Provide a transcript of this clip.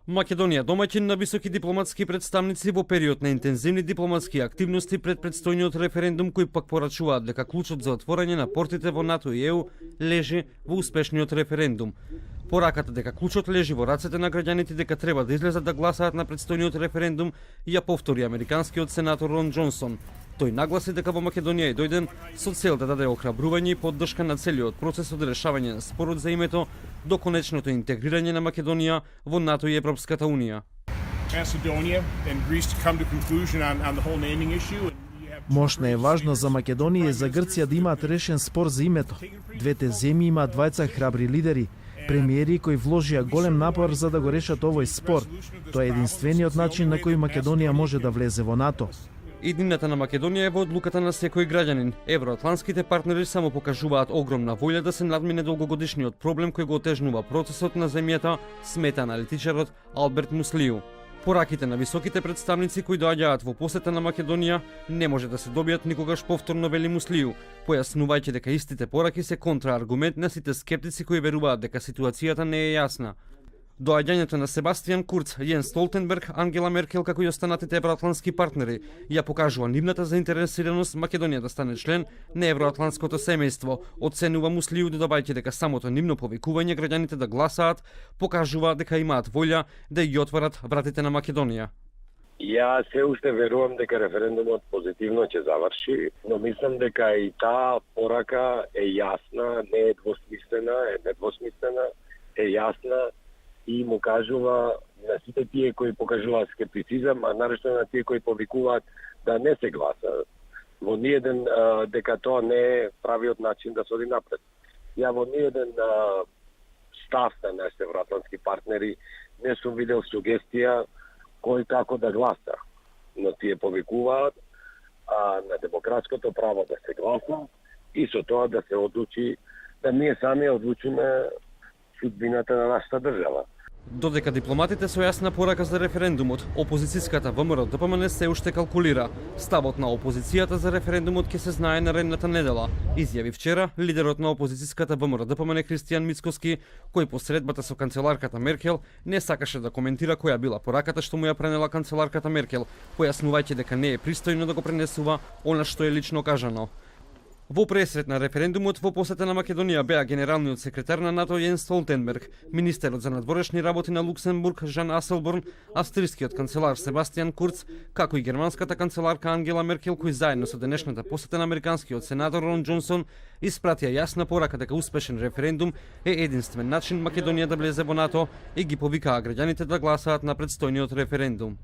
Македонија домаќин на високи дипломатски представници во период на интензивни дипломатски активности пред претстојниот референдум, кои пак порачуваат дека клучот за отворање на портите во НАТО и ЕУ лежи во успешниот референдум. Пораката дека клучот лежи во рацете на граѓаните дека треба да излезат да гласаат на претстојниот референдум ја повтори американскиот сенатор Рон Џонсон. Тој нагласи дека во Македонија е дојден со цел да даде охрабрување и поддршка на целиот процес од решавање на спорот за името до конечното интегрирање на Македонија во НАТО и Европската Унија. Мошна е важно за Македонија и за Грција да имаат решен спор за името. Двете земји имаат двајца храбри лидери, премиери кои вложија голем напор за да го решат овој спор. Тоа е единствениот начин на кој Македонија може да влезе во НАТО. Иднината на Македонија е во одлуката на секој граѓанин. Евроатлантските партнери само покажуваат огромна волја да се надмине долгогодишниот проблем кој го отежнува процесот на земјата, смета аналитичарот Алберт Муслију. Пораките на високите представници кои доаѓаат во посета на Македонија не може да се добијат никогаш повторно, вели Муслију, појаснувајќи дека истите пораки се контрааргумент на сите скептици кои веруваат дека ситуацијата не е јасна. Доаѓањето на Себастијан Курц, Јенс Столтенберг, Ангела Меркел како и останатите евроатлантски партнери ја покажува нивната заинтересираност Македонија да стане член на евроатлантското семејство, оценува Муслију, додавајќи дека самото нивно повикување граѓаните да гласаат покажува дека имаат волја да ги отворат вратите на Македонија. Ја се уште верувам дека референдумот позитивно ќе заврши, но мислам дека и таа порака е јасна, не е недвосмислена, е јасна и му кажува на сите тие кои покажуваат скептицизам, а нарешто на тие кои повикуваат да не се гласа во ниеден дека тоа не е правиот начин да се оди напред. Ја во ниеден став на нашите евроатлантски партнери не сум видел сугестија кој како да гласа, но тие повикуваат на демократското право да се гласа и со тоа да се одлучи, да ние сами одлучиме судбината на нашата држава. Додека дипломатите со јасна порака за референдумот, опозицијската ВМРО ДПМН се уште калкулира. Ставот на опозицијата за референдумот ќе се знае наредната недела, изјави вчера лидерот на опозицијската ВМРО ДПМН Христијан Мицкоски, кој по средбата со канцеларката Меркел не сакаше да коментира која била пораката што му ја пренела канцеларката Меркел, појаснувајќи дека не е пристојно да го пренесува она што е лично кажано. Во пресрет на референдумот во посета на Македонија беа генералниот секретар на НАТО Јенс Столтенберг, министерот за надворешни работи на Луксембург Жан Аселборн, австрискиот канцелар Себастијан Курц, како и германската канцеларка Ангела Меркел, кои заедно со денешната посета на американскиот сенатор Рон Џонсон испратија јасна порака дека успешен референдум е единствен начин Македонија да влезе во НАТО и ги повикаа граѓаните да гласаат на претстојниот референдум.